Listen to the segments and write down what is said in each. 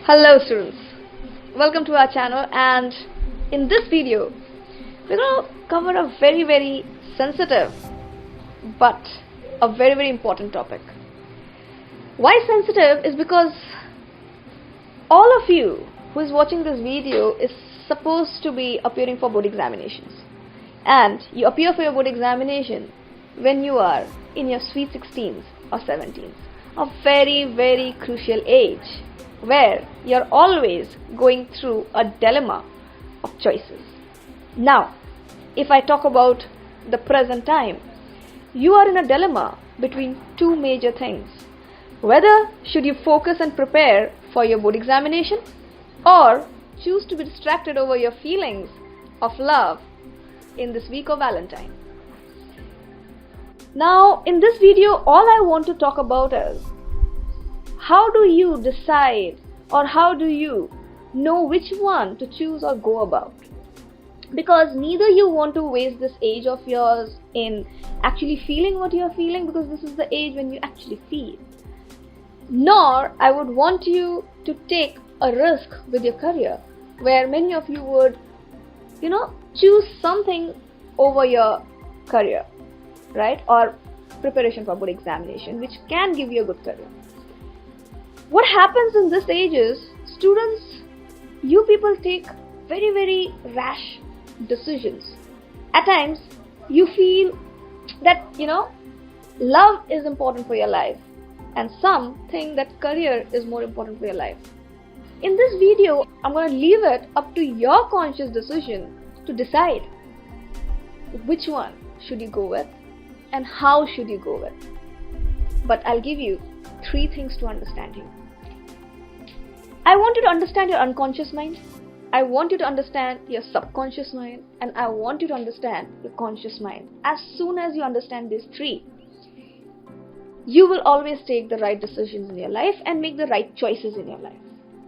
Hello students, welcome to our channel, and in this video we're going to cover a very sensitive but a very important topic. Why sensitive is because all of you who is watching this video is supposed to be appearing for board examinations, and you appear for your board examination when you are in your sweet 16s or 17s, a very crucial age where you're always going through a dilemma of choices. Now, if I talk about the present time, you are in a dilemma between two major things. Whether should you focus and prepare for your board examination, or choose to be distracted over your feelings of love in this week of Valentine. Now, in this video, all I want to talk about is how do you decide, or how do you know which one to choose or go about? Because neither you want to waste this age of yours in actually feeling what you're feeling, because this is the age when you actually feel. Nor I would want you to take a risk with your career, where many of you would, choose something over your career, right? Or preparation for board examination, which can give you a good career. What happens in this age is, students, you people take very rash decisions. At times, you feel that, love is important for your life, and some think that career is more important for your life. In this video, I'm going to leave it up to your conscious decision to decide which one should you go with and how should you go with. But I'll give you 3 things to understand here. I want you to understand your unconscious mind, I want you to understand your subconscious mind, and I want you to understand your conscious mind. As soon as you understand these 3, you will always take the right decisions in your life and make the right choices in your life.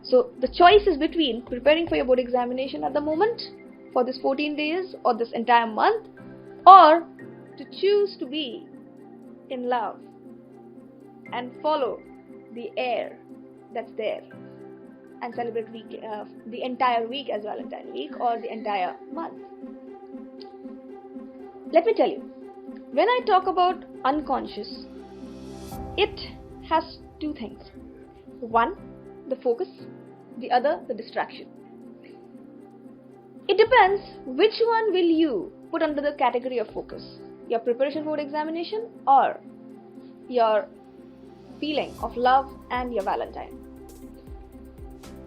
So the choice is between preparing for your board examination at the moment, for this 14 days or this entire month, or to choose to be in love and follow the air that's there and celebrate the entire week as Valentine week, or the entire month. Let me tell you, when I talk about unconscious, it has 2 things. One, the focus, the other, the distraction. It depends which one will you put under the category of focus, your preparation for board examination or your feeling of love and your Valentine.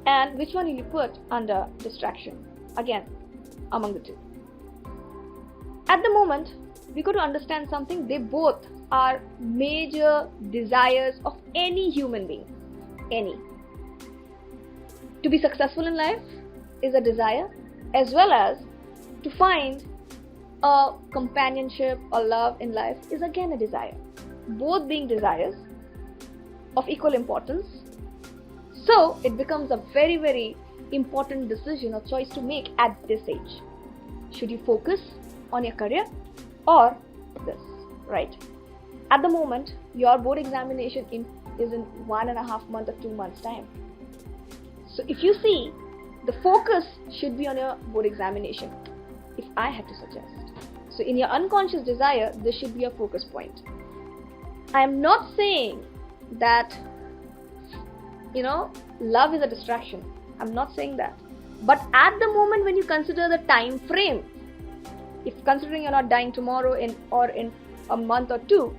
And which one will you put under distraction? Again, among the 2. At the moment, we got to understand something. They both are major desires of any human being. Any. To be successful in life is a desire, as well as to find a companionship or love in life is again a desire. Both being desires of equal importance. So it becomes a very important decision or choice to make at this age. Should you focus on your career or this, right? At the moment, your board examination is in 1.5 months or 2 months time. So if you see, the focus should be on your board examination, if I had to suggest. So in your unconscious desire, this should be a focus point. I am not saying that love is a distraction. I'm not saying that. But at the moment when you consider the time frame, if considering you're not dying tomorrow or in a month or 2,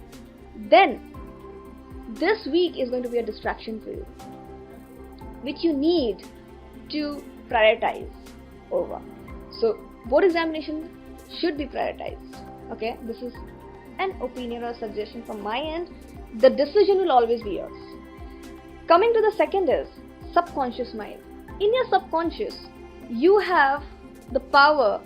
then this week is going to be a distraction for you, which you need to prioritize over. So board examination should be prioritized. Okay, this is an opinion or suggestion from my end. The decision will always be yours. Coming to the second is subconscious mind. In your subconscious, you have the power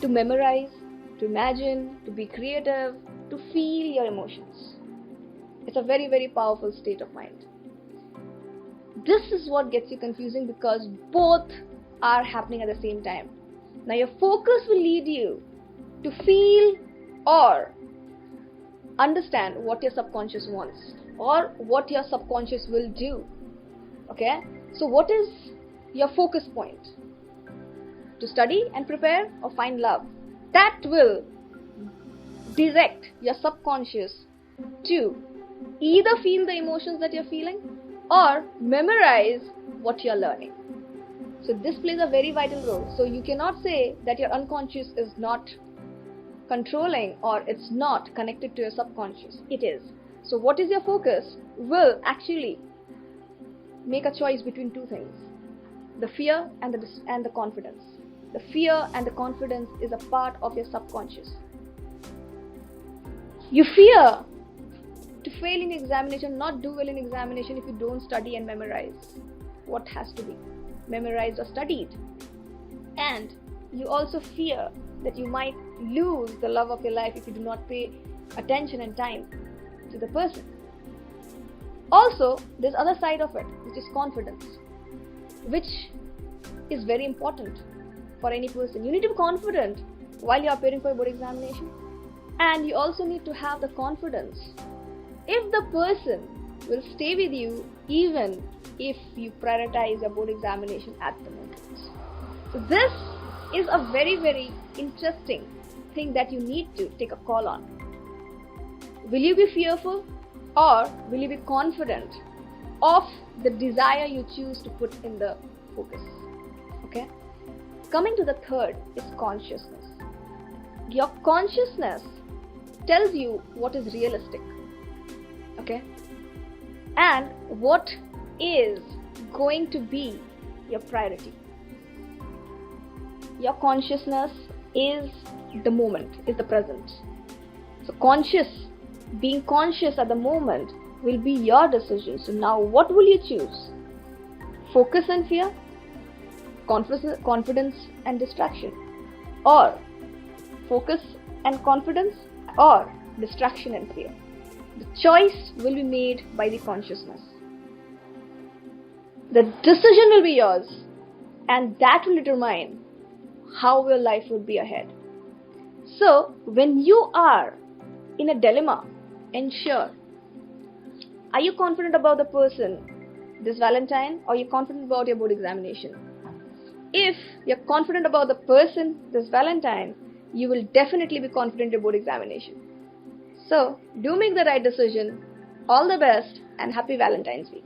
to memorize, to imagine, to be creative, to feel your emotions. It's a very powerful state of mind. This is what gets you confusing, because both are happening at the same time. Now your focus will lead you to feel or understand what your subconscious wants, or what your subconscious will do. Okay? So what is your focus point? To study and prepare or find love? That will direct your subconscious to either feel the emotions that you're feeling or memorize what you're learning. So this plays a very vital role. So you cannot say that your unconscious is not controlling or it's not connected to your subconscious. It is. So what is your focus will actually make a choice between two things: the fear and the confidence. The fear and the confidence is a part of your subconscious. You fear to fail in examination, not do well in examination if you don't study and memorize what has to be memorized or studied. And you also fear that you might lose the love of your life if you do not pay attention and time to the person. Also, there's other side of it, which is confidence, which is very important for any person. You need to be confident while you're appearing for a board examination, and you also need to have the confidence if the person will stay with you even if you prioritize a board examination at the moment. So this is a very, very interesting thing that you need to take a call on. Will you be fearful or will you be confident of the desire you choose to put in the focus? Okay. Coming to the third is consciousness. Your consciousness tells you what is realistic. Okay. And what is going to be your priority. Your consciousness is the moment, is the present. So being conscious at the moment will be your decision. So now what will you choose? Focus and fear? Confidence and distraction? Or focus and confidence? Or distraction and fear? The choice will be made by the consciousness. The decision will be yours, and that will determine how your life would be ahead. So, when you are in a dilemma, ensure, are you confident about the person this Valentine, or are you confident about your board examination? If you're confident about the person this Valentine, you will definitely be confident in your board examination. So, do make the right decision. All the best and happy Valentine's week.